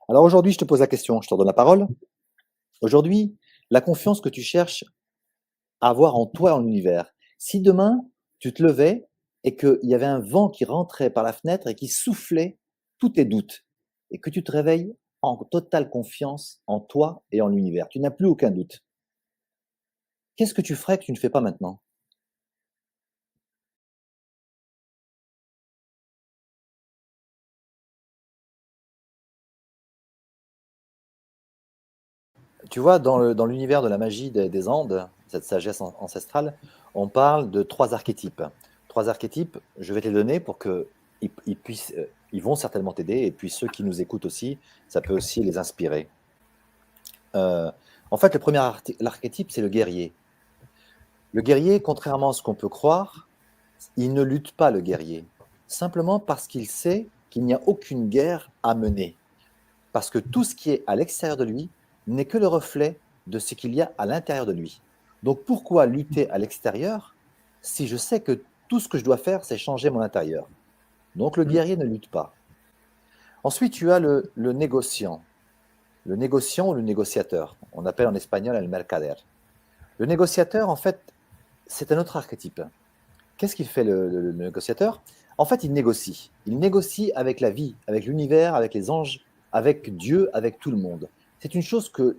Alors aujourd'hui, je te pose la question, je te redonne la parole. Aujourd'hui, la confiance que tu cherches à avoir en toi et en l'univers. Si demain, tu te levais et qu'il y avait un vent qui rentrait par la fenêtre et qui soufflait tous tes doutes, et que tu te réveilles en totale confiance en toi et en l'univers, tu n'as plus aucun doute. Qu'est-ce que tu ferais que tu ne fais pas maintenant? Tu vois, dans l'univers de la magie des Andes, cette sagesse ancestrale, on parle de trois archétypes. Trois archétypes, je vais te les donner pour que ils puissent, ils vont certainement t'aider, et puis ceux qui nous écoutent aussi, ça peut aussi les inspirer. Euh, En fait, le premier l'archétype, c'est le guerrier. Le guerrier, contrairement à ce qu'on peut croire, il ne lutte pas, le guerrier, simplement parce qu'il sait qu'il n'y a aucune guerre à mener. Parce que tout ce qui est à l'extérieur de lui n'est que le reflet de ce qu'il y a à l'intérieur de lui. Donc pourquoi lutter à l'extérieur si je sais que tout ce que je dois faire, c'est changer mon intérieur? Donc le Mm. guerrier ne lutte pas. Ensuite, tu as le négociant. Le négociant ou le négociateur. On appelle en espagnol el mercader. Le négociateur, en fait, c'est un autre archétype. Qu'est-ce qu'il fait, le négociateur? En fait, il négocie. Il négocie avec la vie, avec l'univers, avec les anges, avec Dieu, avec tout le monde. C'est une chose que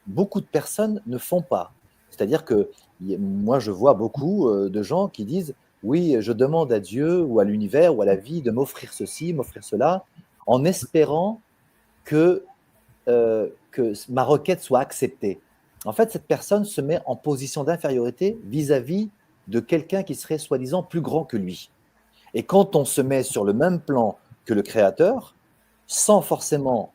beaucoup de personnes ne font pas. C'est-à-dire que moi, je vois beaucoup de gens qui disent, oui, je demande à Dieu ou à l'univers ou à la vie de m'offrir ceci, m'offrir cela, en espérant que ma requête soit acceptée. En fait, cette personne se met en position d'infériorité vis-à-vis de quelqu'un qui serait soi-disant plus grand que lui. Et quand on se met sur le même plan que le créateur, sans forcément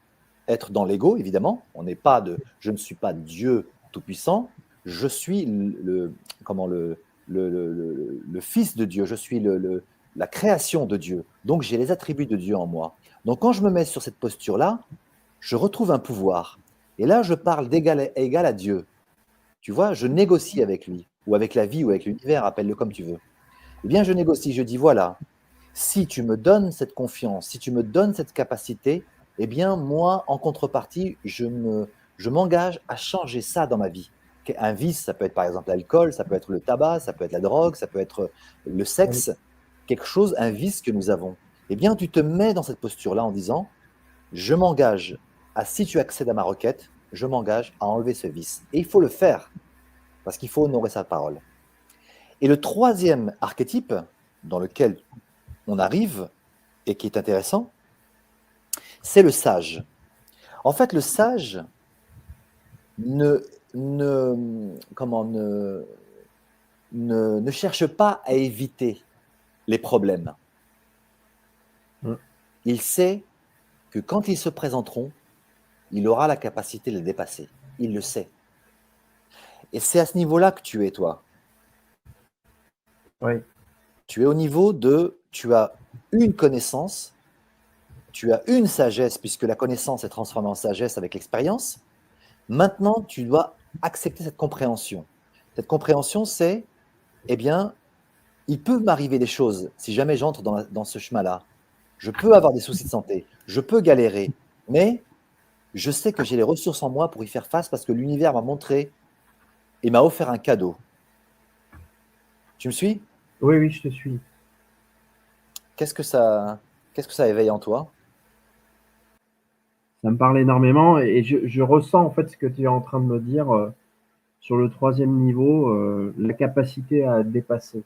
être dans l'ego, évidemment, on n'est pas de, je ne suis pas Dieu tout-puissant, je suis comment, le fils de Dieu, je suis la création de Dieu. Donc j'ai les attributs de Dieu en moi. Donc quand je me mets sur cette posture-là, je retrouve un pouvoir. Et là, je parle d'égal à égal à Dieu. Tu vois, je négocie avec lui, ou avec la vie, ou avec l'univers, appelle-le comme tu veux. Eh bien, je négocie, je dis, voilà, si tu me donnes cette confiance, si tu me donnes cette capacité, eh bien, moi, en contrepartie, je m'engage à changer ça dans ma vie. Un vice, ça peut être par exemple l'alcool, ça peut être le tabac, ça peut être la drogue, ça peut être le Oui. sexe, quelque chose, un vice que nous avons. Eh bien, tu te mets dans cette posture-là en disant, je m'engage à, si tu accèdes à ma requête, je m'engage à enlever ce vice. Et il faut le faire, parce qu'il faut honorer sa parole. Et le troisième archétype dans lequel on arrive, et qui est intéressant, c'est le sage. En fait, le sage ne, ne cherche pas à éviter les problèmes. Mm. Il sait que quand ils se présenteront, il aura la capacité de les dépasser. Il le sait. Et c'est à ce niveau-là que tu es, toi. Oui. Tu es au niveau de, tu as une connaissance, tu as une sagesse, puisque la connaissance est transformée en sagesse avec l'expérience. Maintenant, tu dois accepter cette compréhension. Cette compréhension, c'est, eh bien, il peut m'arriver des choses si jamais j'entre dans ce chemin-là. Je peux avoir des soucis de santé, je peux galérer, mais je sais que j'ai les ressources en moi pour y faire face parce que l'univers m'a montré et m'a offert un cadeau. Tu me suis? Oui, oui, je te suis. Qu'est-ce que ça, qu'est-ce que ça éveille en toi? Ça me parle énormément et je ressens en fait ce que tu es en train de me dire sur le troisième niveau, la capacité à dépasser.